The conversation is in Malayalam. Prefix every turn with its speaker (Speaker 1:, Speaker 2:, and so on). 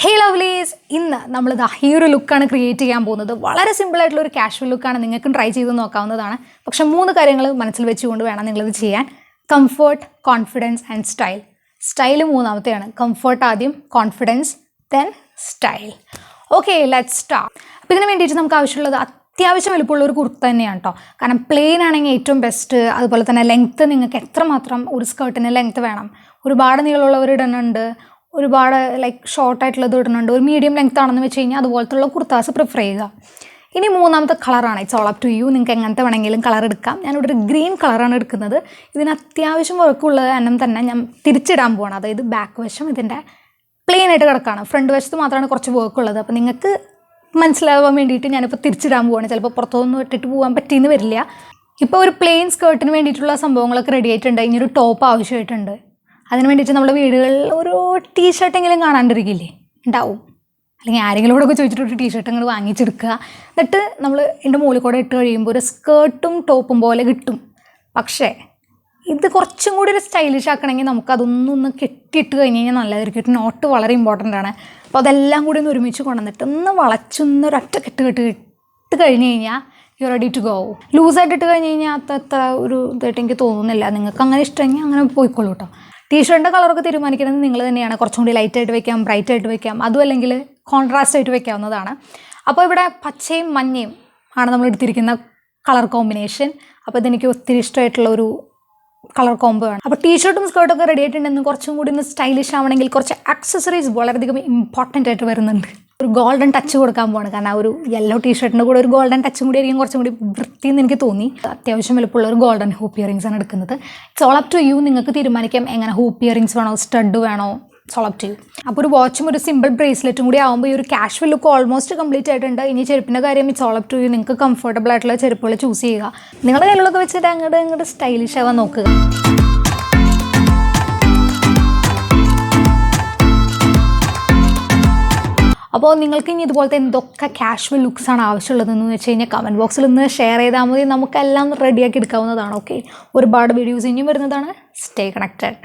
Speaker 1: Hey Lovelies, ഇന്ന് നമ്മൾ ഈ ഒരു ലുക്കാണ് ക്രിയേറ്റ് ചെയ്യാൻ പോകുന്നത്. വളരെ സിമ്പിൾ ആയിട്ടുള്ള ഒരു കാഷ്വൽ ലുക്കാണ്. നിങ്ങൾക്ക് ട്രൈ ചെയ്ത് നോക്കാവുന്നതാണ്. പക്ഷേ 3 കാര്യങ്ങൾ മനസ്സിൽ വെച്ചുകൊണ്ട് വേണം നിങ്ങളിത് ചെയ്യാൻ. Comfort, confidence and style. Style മൂന്നാമത്തെയാണ്. കംഫർട്ട് ആദ്യം, confidence, then style. Okay, let's start. അപ്പോൾ ഇതിന് വേണ്ടിയിട്ട് നമുക്ക് ആവശ്യമുള്ളത് അത്യാവശ്യം വലുപ്പമുള്ള ഒരു കുർത്ത തന്നെയാണ് കേട്ടോ. കാരണം പ്ലെയിൻ ആണെങ്കിൽ ഏറ്റവും ബെസ്റ്റ്. അതുപോലെ തന്നെ ലെങ്ത്ത് നിങ്ങൾക്ക് എത്രമാത്രം ഒരു സ്കേർട്ടിന് ലെങ്ത്ത് വേണം. ഒരുപാട് നീളമുള്ളവർ ഇടുന്നുണ്ട്, ഒരുപാട് ഷോർട്ടായിട്ടുള്ളത് ഇടുന്നുണ്ട്. ഒരു മീഡിയം ലെങ്ത് ആണെന്ന് വെച്ച് കഴിഞ്ഞാൽ അതുപോലത്തുള്ള കുർത്താസ് പ്രിഫർ ചെയ്യുക. ഇനി മൂന്നാമത്തെ കളറാണ്. It's all up to you. നിങ്ങൾക്ക് എങ്ങനത്തെ വേണമെങ്കിലും കളർ എടുക്കാം. ഞാനിവിടെ ഒരു ഗ്രീൻ കളറാണ് എടുക്കുന്നത്. ഇതിന് അത്യാവശ്യം വർക്കുള്ളത് എണ്ണം തന്നെ ഞാൻ തിരിച്ചിടാൻ പോവാണ്. അതായത് ബാക്ക് വശം ഇതിൻ്റെ പ്ലെയിൻ ആയിട്ട് കിടക്കുകയാണ്. ഫ്രണ്ട് വശത്ത് മാത്രമാണ് കുറച്ച് വർക്കുള്ളത്. അപ്പോൾ നിങ്ങൾക്ക് മനസ്സിലാവാൻ വേണ്ടിയിട്ട് ഞാനിപ്പോൾ തിരിച്ചിടാൻ പോവാണ്. ചിലപ്പോൾ പുറത്തൊന്നും ഇട്ടിട്ട് പോകാൻ പറ്റിയെന്ന് വരില്ല. ഇപ്പോൾ ഒരു പ്ലെയിൻ സ്കേർട്ടിന് വേണ്ടിയിട്ടുള്ള സംഭവങ്ങളൊക്കെ റെഡി ആയിട്ടുണ്ട്. ഇനി ഒരു ടോപ്പ് ആവശ്യമായിട്ടുണ്ട്. അതിന് വേണ്ടിയിട്ട് നമ്മുടെ വീടുകളിൽ ഒരു ടീഷർട്ടെങ്കിലും കാണാണ്ടിരിക്കില്ലേ, ഉണ്ടാവും. അല്ലെങ്കിൽ ആരെങ്കിലോടൊക്കെ ചോദിച്ചിട്ട് ഒരു ടീഷർട്ട് ഇങ്ങനെ വാങ്ങിച്ചെടുക്കുക. എന്നിട്ട് നമ്മൾ എൻ്റെ മുകളിൽ കൂടെ ഇട്ട് കഴിയുമ്പോൾ ഒരു സ്കേർട്ടും ടോപ്പും പോലെ കിട്ടും. പക്ഷേ ഇത് കുറച്ചും കൂടി ഒരു സ്റ്റൈലിഷ് ആക്കണമെങ്കിൽ നമുക്കതൊന്നൊന്ന് കെട്ടിയിട്ട് കഴിഞ്ഞ് കഴിഞ്ഞാൽ നല്ലതായിരിക്കും. ഒരു നോട്ട് വളരെ ഇമ്പോർട്ടൻ്റ് ആണ്. അപ്പോൾ അതെല്ലാം കൂടി ഒന്ന് ഒരുമിച്ച് കൊണ്ടുവന്നിട്ട് ഒന്ന് വളച്ചൊന്നൊരൊറ്റ കെട്ട് കഴിഞ്ഞ് കഴിഞ്ഞാൽ യു റെഡി ടു ഗോ. ലൂസായിട്ട് ഇട്ട് കഴിഞ്ഞ് കഴിഞ്ഞാൽ അത്ര ഒരു ഇതായിട്ട് എനിക്ക് തോന്നുന്നില്ല. നിങ്ങൾക്ക് അങ്ങനെ ഇഷ്ടമെങ്കിൽ അങ്ങനെ പോയിക്കോളൂ കേട്ടോ. ടീഷർട്ടിൻ്റെ കളറൊക്കെ തീരുമാനിക്കുന്നത് നിങ്ങൾ തന്നെയാണ്. കുറച്ചും കൂടി ലൈറ്റായിട്ട് വയ്ക്കാം, ബ്രൈറ്റായിട്ട് വയ്ക്കാം, അതും അല്ലെങ്കിൽ കോൺട്രാസ്റ്റ് ആയിട്ട് വയ്ക്കാവുന്നതാണ്. അപ്പോൾ ഇവിടെ പച്ചയും മഞ്ഞയും ആണ് നമ്മൾ എടുത്തിരിക്കുന്ന കളർ കോമ്പിനേഷൻ. അപ്പോൾ ഇതെനിക്ക് ഒത്തിരി ഇഷ്ടമായിട്ടുള്ള ഒരു കളർ കോംബോ ആണ്. അപ്പോൾ ടീഷർട്ടും സ്കേർട്ടൊക്കെ റെഡി ആയിട്ടുണ്ടെന്ന് കുറച്ചും കൂടി ഒന്ന് സ്റ്റൈലിഷ് ആവണമെങ്കിൽ കുറച്ച് ആക്സസറീസ് വളരെയധികം ഇമ്പോർട്ടൻ്റ് ആയിട്ട് വരുന്നുണ്ട്. ഒരു ഗോൾഡൻ ടച്ച് കൊടുക്കാൻ പോവാണ്. കാരണം ആ ഒരു യെല്ലോ ടീഷർട്ടിൻ്റെ കൂടെ ഒരു ഗോൾഡൻ ടച്ചും കൂടി ആയിരിക്കും കുറച്ചും കൂടി വൃത്തിയെന്ന് എനിക്ക് തോന്നി. അത്യാവശ്യം വലുപ്പമുള്ള ഒരു ഗോൾഡൻ ഹൂപ്പ് ഇയറിങ്സ് ആണ് എടുക്കുന്നത്. It's all up to you. നിങ്ങൾക്ക് തീരുമാനിക്കാം എങ്ങനെ ഹൂപ്പ് ഇയറിങ്സ് വേണോ, സ്റ്റഡ് വേണോ, it's all up to you. അപ്പോൾ ഒരു വാച്ചും ഒരു സിമ്പിൾ ബ്രേസ്ലെറ്റും കൂടി ആകുമ്പോൾ ഈ ഒരു കാഷ്വൽ ലുക്ക് ഓൾമോസ്റ്റ് കംപ്ലീറ്റ് ആയിട്ടുണ്ട്. ഇനി ചെരുപ്പിൻ്റെ കാര്യം it's all up to you. നിങ്ങൾക്ക് കംഫർട്ടബിൾ ആയിട്ടുള്ള ചെരുപ്പുകൾ ചൂസ് ചെയ്യുക. നിങ്ങളുടെ കയ്യിലൊക്കെ വെച്ചിട്ട് അങ്ങോട്ട് സ്റ്റൈലിഷ് ആവാൻ നോക്കുക. അപ്പോൾ നിങ്ങൾക്ക് ഇനി ഇതുപോലത്തെ എന്തൊക്കെ കാഷ്വൽ ലുക്സാണ് ആവശ്യമുള്ളതെന്ന് വെച്ച് കഴിഞ്ഞാൽ കമൻറ്റ് ബോക്സിൽ ഒന്ന് ഷെയർ ചെയ്താൽ മതി. നമുക്കെല്ലാം റെഡിയാക്കി എടുക്കാവുന്നതാണ്. ഓക്കെ, ഒരുപാട് വീഡിയോസ് ഇനിയും വരുന്നതാണ്. Stay connected.